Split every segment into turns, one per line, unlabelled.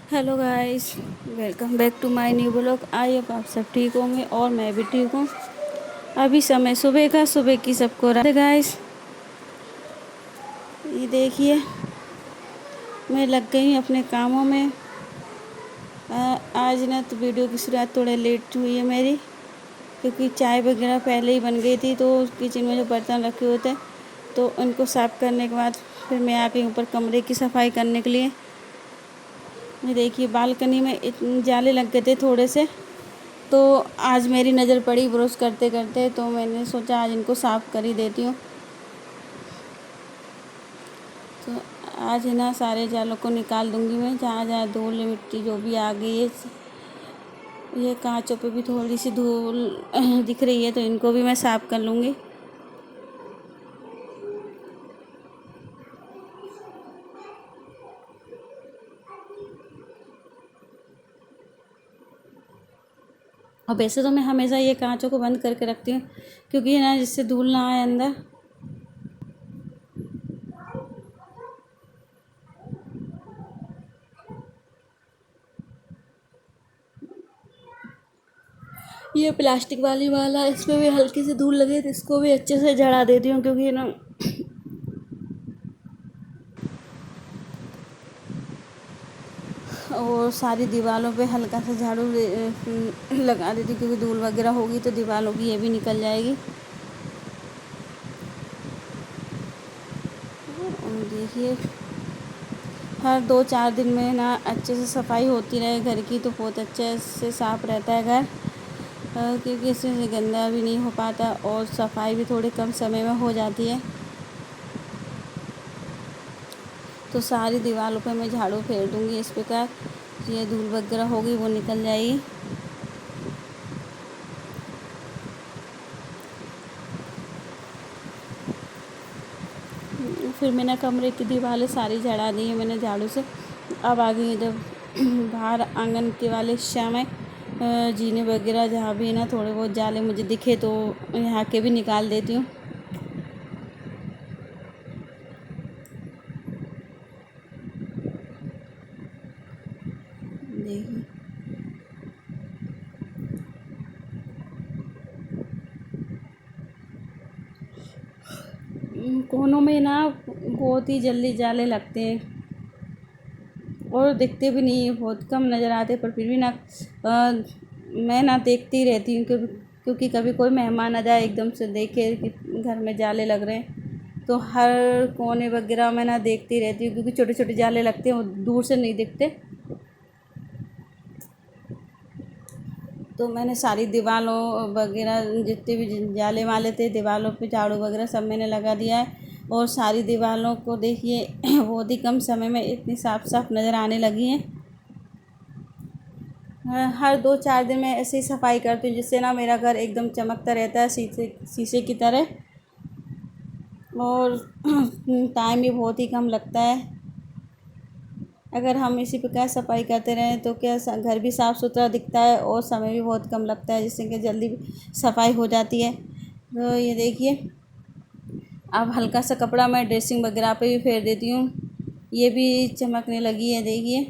Hello guys, welcome back to my new vlog. I hope आप सब ठीक होंगे और मैं भी ठीक हूँ। अभी समय सुबह का, सुबह की सबको राधे गाइस। ये देखिए, मैं लग गई हूँ अपने कामों में। आज ना तो वीडियो की शुरुआत थोड़ा लेट हुई है मेरी, क्योंकि चाय वगैरह पहले ही बन गई थी। तो किचन में जो बर्तन रखे होते हैं तो उनको साफ़ करने के बाद फिर मैं आ गई ऊपर कमरे की सफाई करने के लिए। ये देखिए, बालकनी में इतने जाले लग गए थे थोड़े से, तो आज मेरी नज़र पड़ी ब्रश करते करते, तो मैंने सोचा आज इनको साफ़ कर ही देती हूँ। तो आज है ना सारे जालों को निकाल दूँगी मैं, जहाँ जहाँ धूल मिट्टी जो भी आ गई है। ये कांचों पे भी थोड़ी सी धूल दिख रही है, तो इनको भी मैं साफ़ कर लूँगी। और वैसे तो मैं हमेशा ये कांचों को बंद करके रखती हूँ, क्योंकि है ना जिससे धूल ना आए अंदर। ये प्लास्टिक वाला इसमें भी हल्की सी धूल लगे तो इसको भी अच्छे से झड़ा देती हूँ, क्योंकि ना और सारी दीवारों पे हल्का सा झाड़ू लगा देती हूँ, क्योंकि धूल वगैरह होगी तो दीवारों की ये भी निकल जाएगी। और देखिए, हर 2-4 दिन में ना अच्छे से सफाई होती रहे घर की, तो बहुत अच्छे से साफ़ रहता है घर। क्योंकि इससे गंदा भी नहीं हो पाता और सफाई भी थोड़े कम समय में हो जाती है। तो सारी दीवारों पे मैं झाड़ू फेर दूँगी इस प्रकार। ये धूल वगैरह होगी वो निकल जाएगी। फिर मैंने कमरे की दीवारें सारी झड़ा दी है मैंने झाड़ू से। अब आ गई इधर बाहर आंगन के वाले हिस्सा में। जीने वगैरह जहाँ भी ना थोड़े बहुत जाले मुझे दिखे तो यहाँ के भी निकाल देती हूँ। देखिए, कोनों में ना बहुत ही जल्दी जाले लगते हैं और दिखते भी नहीं है, बहुत कम नज़र आते, पर फिर भी ना मैं ना देखती रहती हूँ, क्योंकि कभी कोई मेहमान आ जाए एकदम से देखे कि घर में जाले लग रहे हैं, तो हर कोने वगैरह में ना देखती रहती हूँ, क्योंकि छोटे छोटे जाले लगते हैं, वो दूर से नहीं दिखते। तो मैंने सारी दीवारों वगैरह जितने भी जाले वाले थे दीवारों पे झाड़ू वगैरह सब मैंने लगा दिया है। और सारी दीवारों को देखिए बहुत ही कम समय में इतनी साफ साफ नज़र आने लगी हैं। हर 2-4 दिन में ऐसे ही सफाई करती हूँ, जिससे ना मेरा घर एकदम चमकता रहता है शीशे शीशे की तरह। और टाइम भी बहुत ही कम लगता है। अगर हम इसी प्रकार सफाई करते रहें तो क्या घर भी साफ़ सुथरा दिखता है और समय भी बहुत कम लगता है, जिससे कि जल्दी सफाई हो जाती है। तो ये देखिए, अब हल्का सा कपड़ा मैं ड्रेसिंग वगैरह पे भी फेर देती हूँ, ये भी चमकने लगी है। देखिए,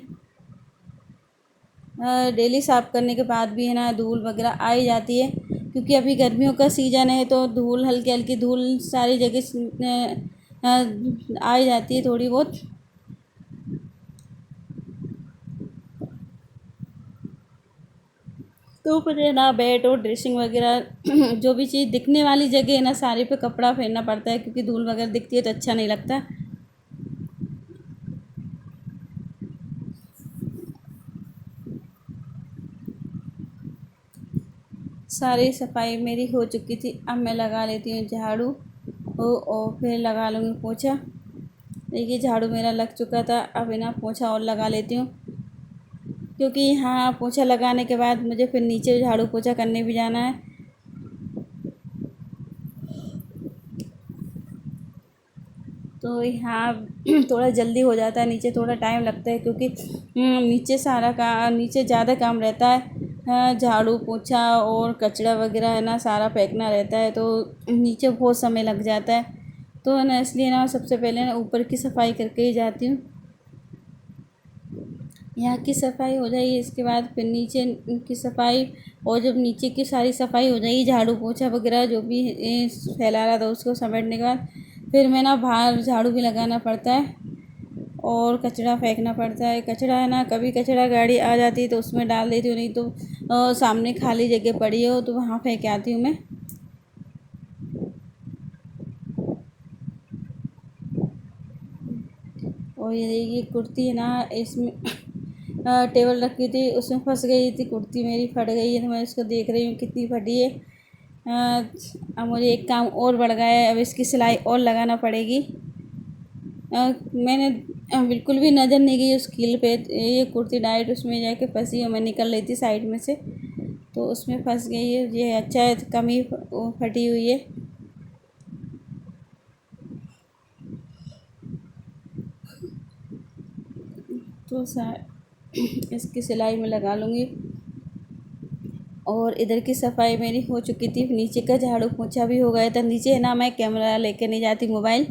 डेली साफ़ करने के बाद भी है ना धूल वगैरह आ ही जाती है, क्योंकि अभी गर्मियों का सीज़न है, तो धूल हल्की हल्की धूल सारी जगह आ ही जाती है थोड़ी बहुत। तो फिर ना बेड और ड्रेसिंग वगैरह जो भी चीज़ दिखने वाली जगह है ना सारे पे कपड़ा फेरना पड़ता है, क्योंकि धूल वगैरह दिखती है तो अच्छा नहीं लगता। सारी सफाई मेरी हो चुकी थी, अब मैं लगा लेती हूँ झाड़ू और फिर लगा लूँगी पोछा। देखिए, झाड़ू मेरा लग चुका था, अब ना पोछा और लगा लेती हूँ, क्योंकि यहाँ पोछा लगाने के बाद मुझे फिर नीचे झाड़ू पोछा करने भी जाना है। तो यहाँ थोड़ा जल्दी हो जाता है, नीचे थोड़ा टाइम लगता है, क्योंकि नीचे सारा काम, नीचे ज़्यादा काम रहता है। झाड़ू पोछा और कचरा वगैरह है ना सारा फेंकना रहता है, तो नीचे बहुत समय लग जाता है। तो है ना इसलिए ना सबसे पहले ना ऊपर की सफाई करके ही जाती हूँ। यहाँ की सफाई हो जाएगी, इसके बाद फिर नीचे की सफाई, और जब नीचे की सारी सफाई हो जाएगी, झाड़ू पोछा वगैरह जो भी फैला रहा था उसको समेटने के बाद फिर मैं ना बाहर झाड़ू भी लगाना पड़ता है और कचरा फेंकना पड़ता है। कचरा है ना, कभी कचरा गाड़ी आ जाती है तो उसमें डाल देती हूँ, नहीं तो सामने खाली जगह पड़ी हो तो वहाँ फेंक आती हूँ मैं। और ये कुर्ती है ना, इसमें टेबल रखी थी उसमें फंस गई थी, कुर्ती मेरी फट गई है, तो मैं इसको देख रही हूँ कितनी फटी है। अब मुझे एक काम और बढ़ गया है, अब इसकी सिलाई और लगाना पड़ेगी। मैंने बिल्कुल भी नज़र नहीं गई उस कील पे, ये कुर्ती डाइट उसमें जाके फंसी है, मैं निकल रही थी साइड में से तो उसमें फंस गई है। ये अच्छा है, कम ही फटी हुई है। तो इसकी सिलाई में लगा लूँगी। और इधर की सफाई मेरी हो चुकी थी, नीचे का झाड़ू पोछा भी हो गया था। नीचे है ना, मैं कैमरा लेके नहीं जाती मोबाइल,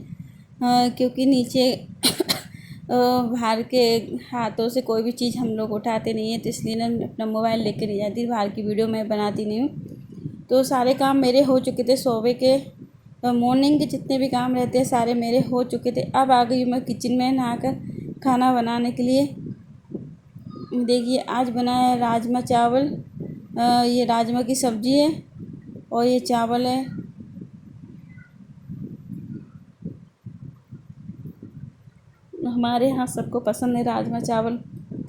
क्योंकि नीचे बाहर के हाथों से कोई भी चीज़ हम लोग उठाते नहीं हैं, तो इसलिए ना अपना मोबाइल लेके नहीं जाती, बाहर की वीडियो मैं बनाती नहीं हूँ। तो सारे काम मेरे हो चुके थे सुबह के, मॉर्निंग के जितने भी काम रहते हैं सारे मेरे हो चुके थे। अब आ गई मैं किचन में नहाकर खाना बनाने के लिए। देखिए आज बनाया है राजमा चावल, ये राजमा की सब्ज़ी है और ये चावल है। हमारे यहाँ सबको पसंद है राजमा चावल,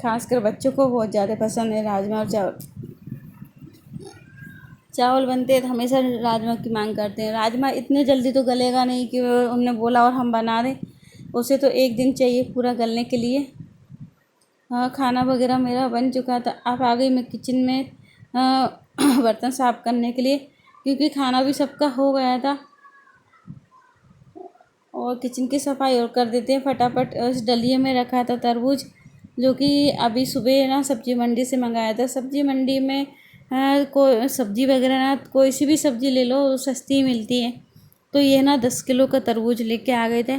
खासकर बच्चों को बहुत ज़्यादा पसंद है राजमा और चावल। चावल बनते हैं तो हमेशा राजमा की मांग करते हैं। राजमा इतने जल्दी तो गलेगा नहीं कि उन्होंने बोला और हम बना दें, उसे तो एक दिन चाहिए पूरा गलने के लिए। हाँ, खाना वगैरह मेरा बन चुका था। अब आ गई मैं किचन में बर्तन साफ़ करने के लिए, क्योंकि खाना भी सबका हो गया था। और किचन की सफाई और कर देते हैं फटाफट। उस डलिए में रखा था तरबूज, जो कि अभी सुबह ना सब्ज़ी मंडी से मंगाया था। सब्ज़ी मंडी में कोई सब्ज़ी वगैरह ना, कोई सी भी सब्ज़ी ले लो सस्ती मिलती है। तो ये ना 10 किलो का तरबूज लेके आ गए थे।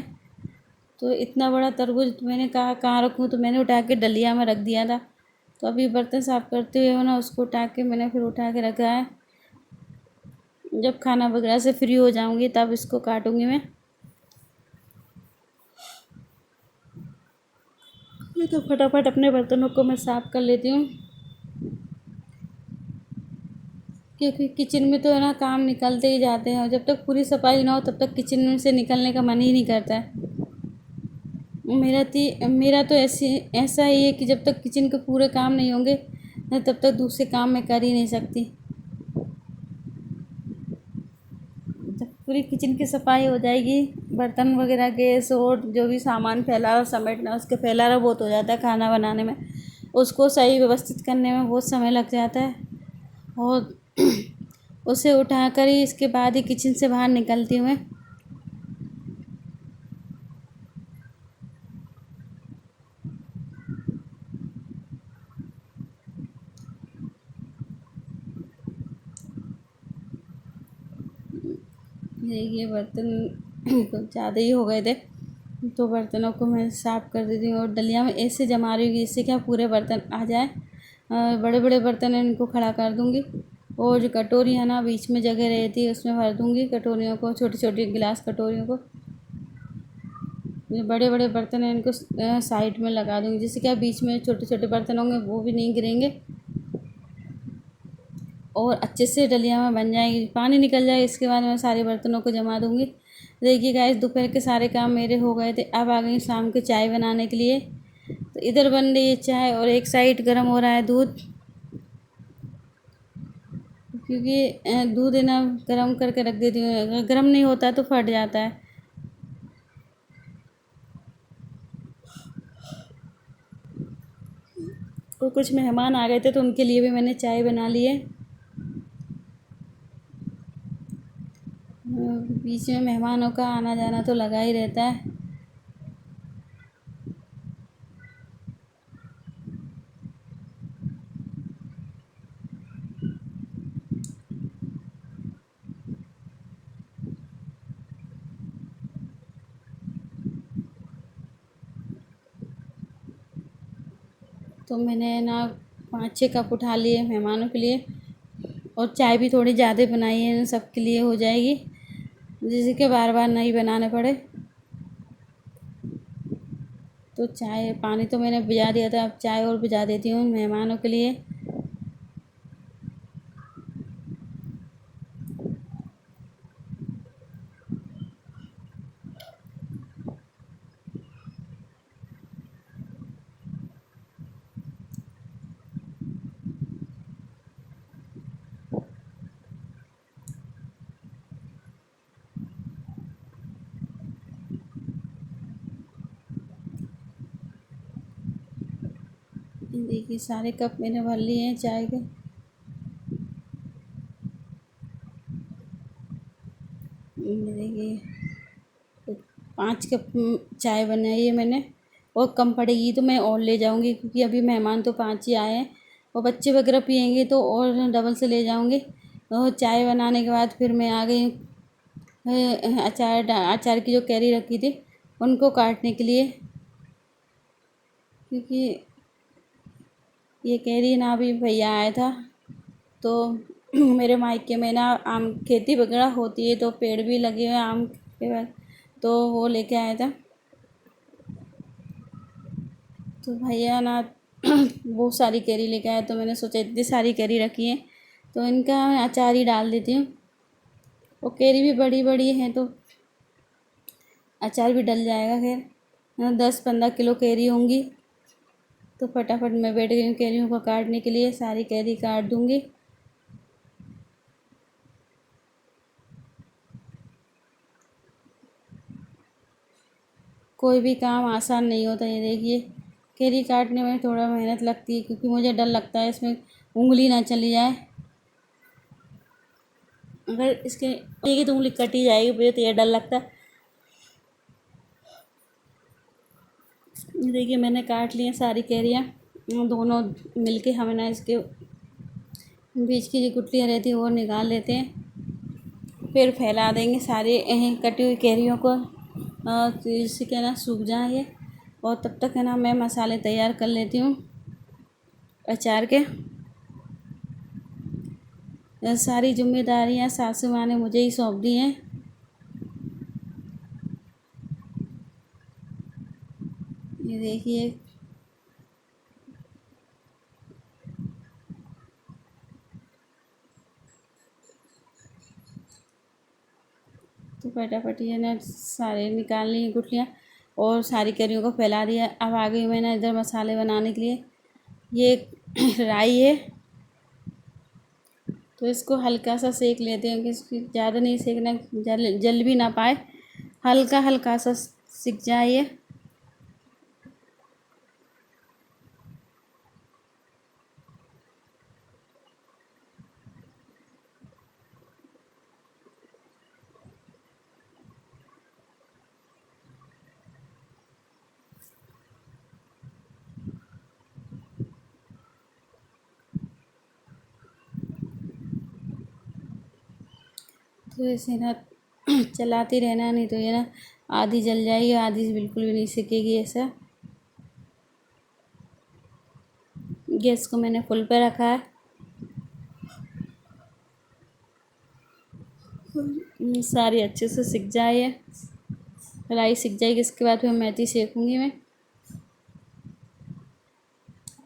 तो इतना बड़ा तरबूज तो मैंने कहा कहाँ रखूँ, तो मैंने उठा के डलिया में रख दिया था। तो अभी बर्तन साफ़ करते हुए ना उसको उठा के मैंने फिर उठा के रखा है। जब खाना वगैरह से फ्री हो जाऊँगी तब इसको काटूँगी मैं। तो फटाफट अपने बर्तनों को मैं साफ़ कर लेती हूँ, क्योंकि किचन में तो है ना काम निकलते ही जाते हैं, और जब तक पूरी सफाई ना हो तब तक किचन में से निकलने का मन ही नहीं करता है। मेरा तो ऐसा ही है कि जब तक किचन के पूरे काम नहीं होंगे तब तक दूसरे काम मैं कर ही नहीं सकती। जब पूरी किचन की सफाई हो जाएगी, बर्तन वगैरह गैस और जो भी सामान फैला रहा समेटना, उसके फैला रहा बहुत हो जाता है खाना बनाने में, उसको सही व्यवस्थित करने में बहुत समय लग जाता है। और उसे उठाकर ही इसके बाद ही किचन से बाहर निकलती हूँ मैं। ये बर्तन कुछ ज़्यादा ही हो गए थे, तो बर्तनों को मैं साफ़ कर देती हूँ और डलिया में ऐसे जमा रही हूँ कि इससे क्या पूरे बर्तन आ जाए। बड़े बड़े बर्तन हैं इनको खड़ा कर दूँगी, और जो कटोरी है ना बीच में जगह रहती है उसमें भर दूँगी कटोरियों को, छोटी छोटी गिलास कटोरियों को। जो बड़े बड़े बर्तन हैं इनको साइड में लगा दूँगी, जिससे क्या बीच में छोटे छोटे बर्तन होंगे वो भी नहीं गिरेंगे और अच्छे से डलिया में बन जाएगी। पानी निकल जाए इसके बाद मैं सारे बर्तनों को जमा दूँगी। देखिए गाइस, दोपहर के सारे काम मेरे हो गए थे। अब आ गई शाम के चाय बनाने के लिए। तो इधर बन रही है चाय और एक साइड गर्म हो रहा है दूध, क्योंकि दूध है ना गर्म करके रख देती हूँ, अगर गर्म नहीं होता तो फट जाता है। तो कुछ मेहमान आ गए थे तो उनके लिए भी मैंने चाय बना ली है। बीच में मेहमानों का आना जाना तो लगा ही रहता है। तो मैंने ना 5-6 कप उठा लिए मेहमानों के लिए, और चाय भी थोड़ी ज़्यादा बनाई है, सबके लिए हो जाएगी, जिससे कि बार बार नहीं बनाने पड़े। तो चाय, पानी तो मैंने भिजा दिया था, अब चाय और भिजा देती हूँ मेहमानों के लिए। देखिए सारे कप मैंने भर लिए हैं चाय के। ये देखिए 5 कप चाय बनाई है मैंने, और कम पड़ेगी तो मैं और ले जाऊंगी, क्योंकि अभी मेहमान तो 5 ही आए हैं, और बच्चे वगैरह पियेंगे तो और डबल से ले जाऊंगी। और चाय बनाने के बाद फिर मैं आ गई अचार की जो कैरी रखी थी उनको काटने के लिए, क्योंकि ये कैरी ना अभी भैया आया था, तो मेरे मायके में ना आम खेती वगैरह होती है, तो पेड़ भी लगे हुए हैं आम के, तो वो लेके आया था। तो भैया ना बहुत सारी कैरी लेके आया, तो मैंने सोचा इतनी सारी कैरी रखी है तो इनका मैं अचार ही डाल देती हूँ। और कैरी भी बड़ी बड़ी है तो अचार भी डल जाएगा। खैर 10-15 किलो कैरी होंगी, तो फटाफट मैं बैठ गई हूँ कैरियों को काटने के लिए, सारी कैरी काट दूँगी। कोई भी काम आसान नहीं होता। ये देखिए कैरी काटने में थोड़ा मेहनत लगती है, क्योंकि मुझे डर लगता है इसमें उंगली ना चली जाए। अगर इसके एक तो उंगली कटी जाएगी, मुझे तो ये डर लगता है। देखिए मैंने काट लिए सारी कैरियाँ, दोनों मिलके हमें ना इसके बीच की जो गुठलियाँ रहती हैं वो निकाल लेते हैं, फिर फैला देंगे सारी कटी हुई कैरियों को, जिससे क्या ना सूख जाए ये। और तब तक है ना मैं मसाले तैयार कर लेती हूँ अचार के। सारी जिम्मेदारियाँ सासू माँ ने मुझे ही सौंप दी हैं। ये देखिए तो फटाफट ये ना सारे निकाल ली गुठलियाँ, और सारी करियों को फैला दिया। अब आ गई मैंने इधर मसाले बनाने के लिए। ये राई है, तो इसको हल्का सा सेक लेते हैं, कि इसकी ज़्यादा नहीं सेकना, जल भी ना पाए, हल्का हल्का सा सिक जाए ये। तो इसे ना चलाते रहना, नहीं तो ये ना आधी जल जाएगी, आधी बिल्कुल भी नहीं सिकेगी। ऐसा गैस को मैंने फुल पे रखा है। सारी अच्छे से सिक जाए, राई सिक जाएगी, इसके बाद फिर मेथी सेकूँगी मैं।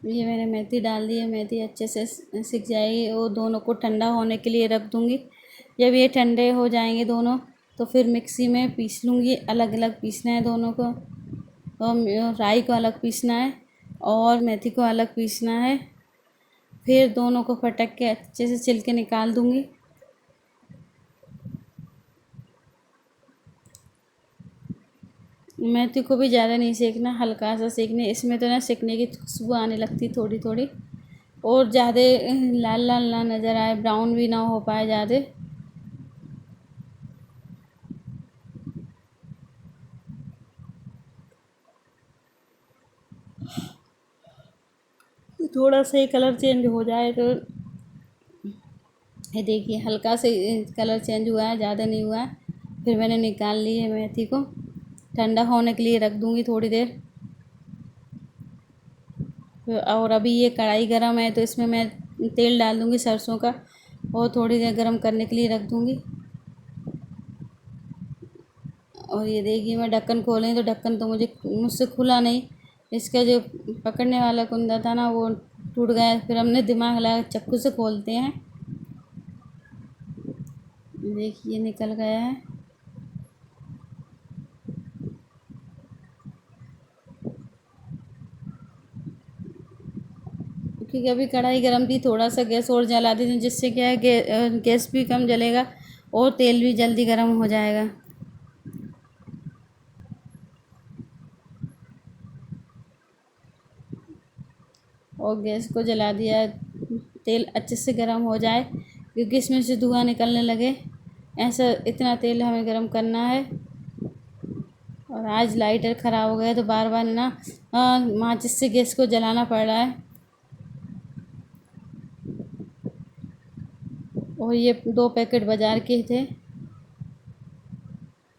ये मैंने मेथी डाल दी है, मेथी अच्छे से सिक जाएगी। वो दोनों को ठंडा होने के लिए रख दूँगी। जब ये ठंडे हो जाएंगे दोनों, तो फिर मिक्सी में पीस लूँगी। अलग अलग पीसना है दोनों को, और राई को अलग पीसना है और मेथी को अलग पीसना है। फिर दोनों को फटक के अच्छे से छिलके निकाल दूँगी। मेथी को भी ज़्यादा नहीं सेकना, हल्का सा सेकने, इसमें तो ना सेकने की खुशबू आने लगती थोड़ी थोड़ी, और ज़्यादा लाल लाल ना नज़र आए, ब्राउन भी ना हो पाए ज़्यादा। थोड़ा सा ही कलर चेंज हो जाए तो, ये देखिए हल्का से कलर चेंज हुआ है, ज़्यादा नहीं हुआ है। फिर मैंने निकाल ली है मेथी को, ठंडा होने के लिए रख दूँगी थोड़ी देर। और अभी ये कढ़ाई गरम है तो इसमें मैं तेल डाल दूँगी सरसों का और थोड़ी देर गरम करने के लिए रख दूँगी। और ये देखिए मैं ढक्कन खोलें तो ढक्कन तो मुझसे खुला नहीं, इसका जो पकड़ने वाला कुंदा था ना वो टूट गया। फिर हमने दिमाग लगाया चाकू से खोलते हैं। देखिए निकल गया है। क्योंकि अभी कढ़ाई गरम थी, थोड़ा सा गैस और जला देते हैं जिससे क्या है गैस भी कम जलेगा और तेल भी जल्दी गरम हो जाएगा। और गैस को जला दिया है, तेल अच्छे से गरम हो जाए क्योंकि इसमें से धुआं निकलने लगे, ऐसा इतना तेल हमें गरम करना है। और आज लाइटर ख़राब हो गया तो बार बार ना माचिस से गैस को जलाना पड़ रहा है। और ये 2 पैकेट बाज़ार के थे,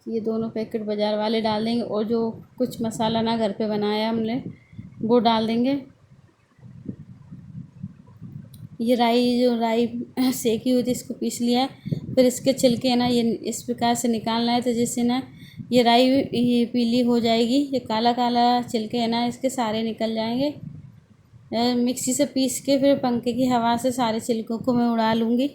ये दोनों पैकेट बाज़ार वाले डाल देंगे और जो कुछ मसाला ना घर पे बनाया हमने वो डाल देंगे। ये राई सेकी हुई थी, इसको पीस लिया है। फिर इसके छिलके है ना ये इस प्रकार से निकालना है तो जिससे ना ये राई ये पीली हो जाएगी। ये काला काला छिलके है ना इसके सारे निकल जाएंगे। मिक्सी से पीस के फिर पंखे की हवा से सारे छिलकों को मैं उड़ा लूँगी।